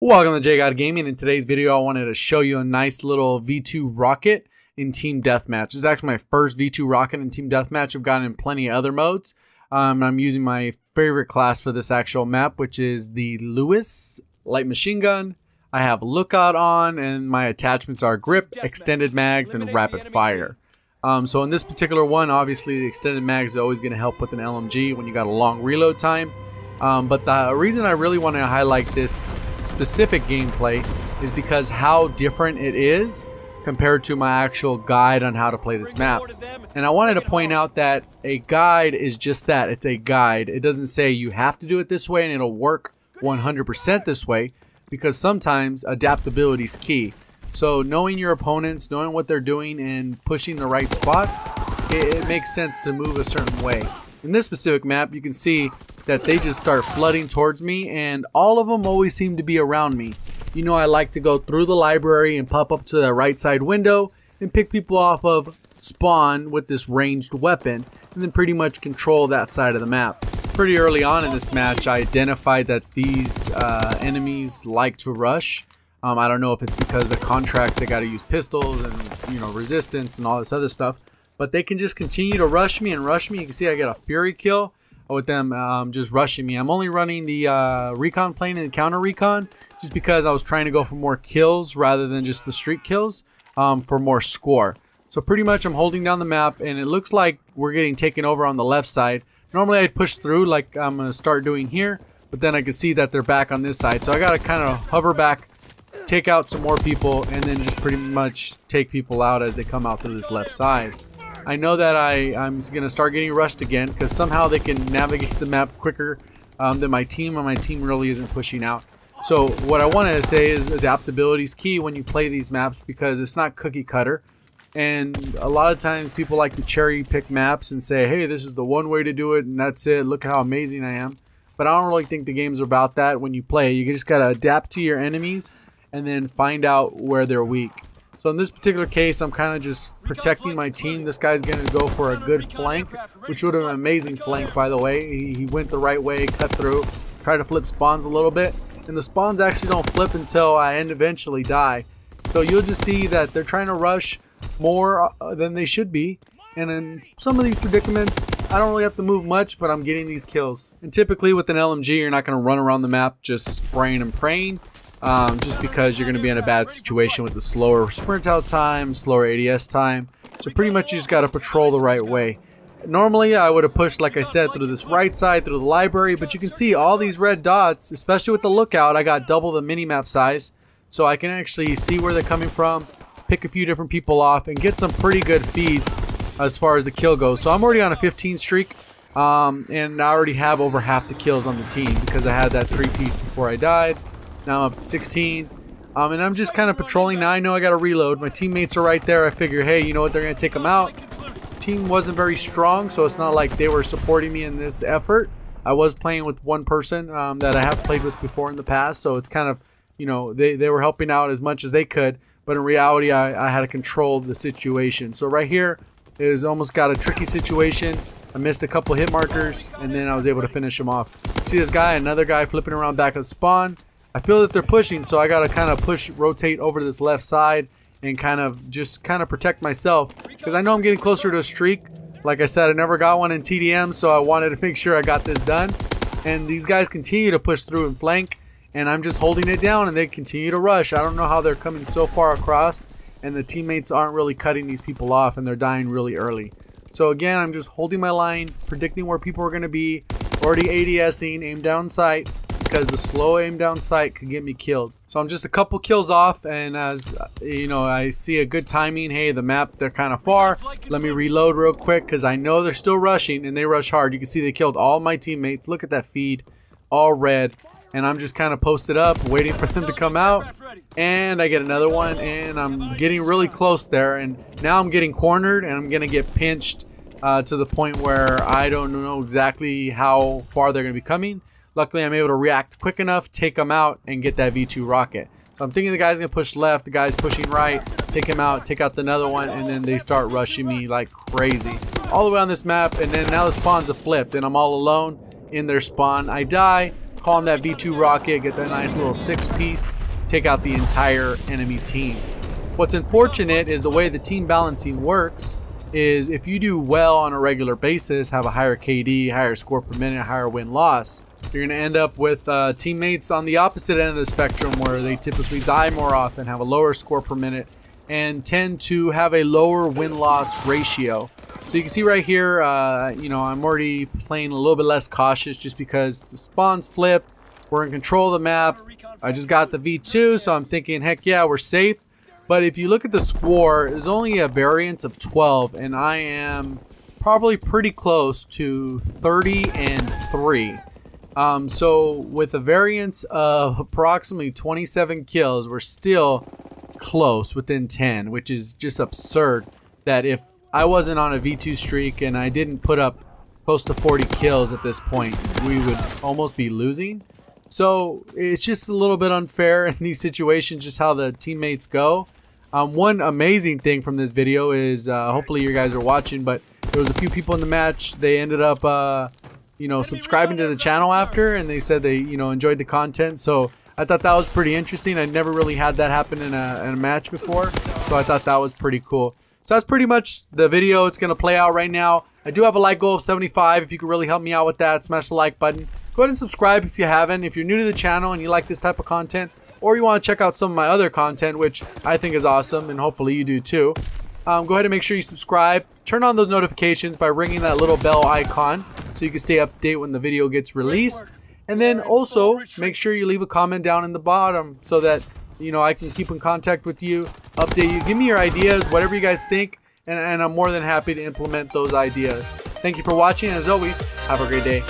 Welcome to JGod Gaming. In today's video, I wanted to show you a nice little V2 rocket in Team Deathmatch. This is actually my first V2 rocket in Team Deathmatch. I've gotten in plenty of other modes. I'm using my favorite class for this actual map, which is the Lewis light machine gun. I have lookout on, and my attachments are grip, extended mags, and rapid fire. So in this particular one, obviously the extended mags is always going to help with an LMG when you got a long reload time. But the reason I really want to highlight this specific gameplay is because how different it is compared to my actual guide on how to play this map. And I wanted to point out that a guide is just that. It's a guide. It doesn't say you have to do it this way and it'll work 100% this way, because sometimes adaptability is key. So knowing your opponents, knowing what they're doing, and pushing the right spots, it makes sense to move a certain way. In this specific map, you can see that they just start flooding towards me, and all of them always seem to be around me. You know, I like to go through the library and pop up to the right side window and pick people off of spawn with this ranged weapon, and then pretty much control that side of the map. Pretty early on in this match, I identified that these enemies like to rush. I don't know if it's because of contracts, they got to use pistols and, you know, resistance and all this other stuff, but they can just continue to rush me and rush me. You can see I get a fury kill with them just rushing me. I'm only running the recon plane and counter recon just because I was trying to go for more kills rather than just the streak kills, for more score. So pretty much I'm holding down the map, and it looks like we're getting taken over on the left side. Normally I'd push through like I'm going to start doing here, but then I can see that they're back on this side. So I got to kind of hover back, take out some more people, and then just pretty much take people out as they come out through this left side. I know that I'm going to start getting rushed again because somehow they can navigate the map quicker than my team, and my team really isn't pushing out. So what I wanted to say is adaptability is key when you play these maps, because it's not cookie cutter. And a lot of times people like to cherry pick maps and say, hey, this is the one way to do it and that's it, look how amazing I am. But I don't really think the game's about that when you play. You just got to adapt to your enemies and then find out where they're weak. So in this particular case, I'm kind of just protecting my team. This guy's going to go for a good flank, which would have been an amazing flank, by the way. He went the right way, cut through, tried to flip spawns a little bit. And the spawns actually don't flip until I eventually die. So you'll just see that they're trying to rush more than they should be. And in some of these predicaments, I don't really have to move much, but I'm getting these kills. And typically with an LMG, you're not going to run around the map just spraying and praying. Just because you're going to be in a bad situation with the slower sprint out time, slower ADS time. So pretty much you just got to patrol the right way. Normally I would have pushed, like I said, through this right side, through the library, but you can see all these red dots, especially with the lookout. I got double the mini-map size, so I can actually see where they're coming from, pick a few different people off, and get some pretty good feeds as far as the kill goes. So I'm already on a 15 streak, and I already have over half the kills on the team because I had that 3-piece before I died. Now I'm up to 16, and I'm just kind of patrolling. Now I know I got to reload. My teammates are right there. I figure, hey, you know what, they're going to take them out. Team wasn't very strong, so it's not like they were supporting me in this effort. I was playing with one person that I have played with before in the past, so it's kind of, you know, they were helping out as much as they could, but in reality I had to control the situation. So right here is almost got a tricky situation. I missed a couple hit markers, and then I was able to finish him off. See this guy, another guy flipping around back at spawn. I feel that they're pushing, so I got to kind of rotate over to this left side and kind of protect myself, because I know I'm getting closer to a streak. Like I said, I never got one in TDM, so I wanted to make sure I got this done. And these guys continue to push through and flank, and I'm just holding it down, and they continue to rush. I don't know how they're coming so far across, and the teammates aren't really cutting these people off, and they're dying really early. So again, I'm just holding my line, predicting where people are going to be, already ADSing, aim down sight, because the slow aim down sight could get me killed. So I'm just a couple kills off, and as you know, I see a good timing. Hey, the map, they're kind of far. Let me reload real quick because I know they're still rushing, and they rush hard. You can see they killed all my teammates. Look at that feed, all red. And I'm just kind of posted up, waiting for them to come out. And I get another one, and I'm getting really close there. And now I'm getting cornered, and I'm going to get pinched to the point where I don't know exactly how far they're going to be coming. Luckily, I'm able to react quick enough, take them out, and get that V2 rocket. So I'm thinking the guy's going to push left, the guy's pushing right, take him out, take out another one, and then they start rushing me like crazy. All the way on this map, and then now the spawns have flipped, and I'm all alone in their spawn. I die, call in that V2 rocket, get that nice little 6-piece, take out the entire enemy team. What's unfortunate is the way the team balancing works is if you do well on a regular basis, have a higher KD, higher score per minute, higher win-loss, you're going to end up with teammates on the opposite end of the spectrum where they typically die more often, have a lower score per minute, and tend to have a lower win-loss ratio. So you can see right here, you know, I'm already playing a little bit less cautious just because the spawn's flipped. We're in control of the map. I just got the V2, so I'm thinking, heck yeah, we're safe. But if you look at the score, there's only a variance of 12, and I am probably pretty close to 30-3. So with a variance of approximately 27 kills, we're still close, within 10, which is just absurd that if I wasn't on a V2 streak and I didn't put up close to 40 kills at this point, we would almost be losing. So it's just a little bit unfair in these situations, just how the teammates go. One amazing thing from this video is, hopefully you guys are watching, but there was a few people in the match. They ended up, you know, subscribing to the channel after, and they said they, you know, enjoyed the content. So I thought that was pretty interesting. I never really had that happen in a match before, so I thought that was pretty cool. So that's pretty much the video. It's going to play out right now. I do have a like goal of 75. If you could really help me out with that, smash the like button. Go ahead and subscribe if you haven't. If you're new to the channel and you like this type of content, or you want to check out some of my other content, which I think is awesome, and hopefully you do too, go ahead and make sure you subscribe. Turn on those notifications by ringing that little bell icon so you can stay up to date when the video gets released. And then also make sure you leave a comment down in the bottom so that, you know, I can keep in contact with you, update you, give me your ideas, whatever you guys think, and I'm more than happy to implement those ideas. Thank you for watching, and as always, have a great day.